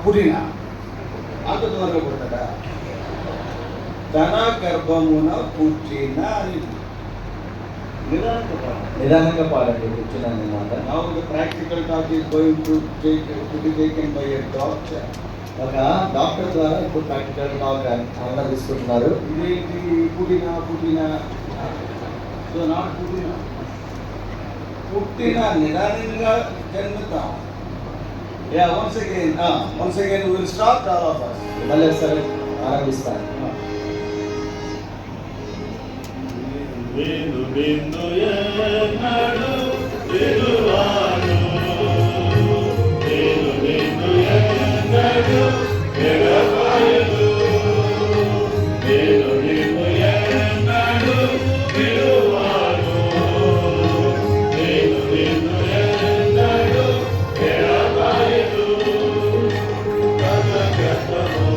పుట్టిన అంత తొందరగా పుడతాడా? తన గర్భమున పుట్టిన అని నిదానంగా పాడండి కూర్చున్న మాట. Now the practical talk is going to be taken by a doctor. ఒక డాక్టర్ ద్వారా ఇప్పుడు ప్రాక్టికల్ టాక్ అందరూ తీసుకుంటున్నారు. ఇదేంటి పుట్టిన సో నాట్ పుట్టిన నిదానంగా జన్మితాం. Yeah, once again we will start all of us. మళ్ళీ ఒకసారి ఆరంభిస్తాను. బిందు బిందు ఎన్నడు విడువాను, బిందు బిందు ఎన్నడు ఎడబాయదు, బిందు బిందు ఎన్నడు విడువాను, బిందు బిందు ఎన్నడు ఎడబాయదు. కథగతము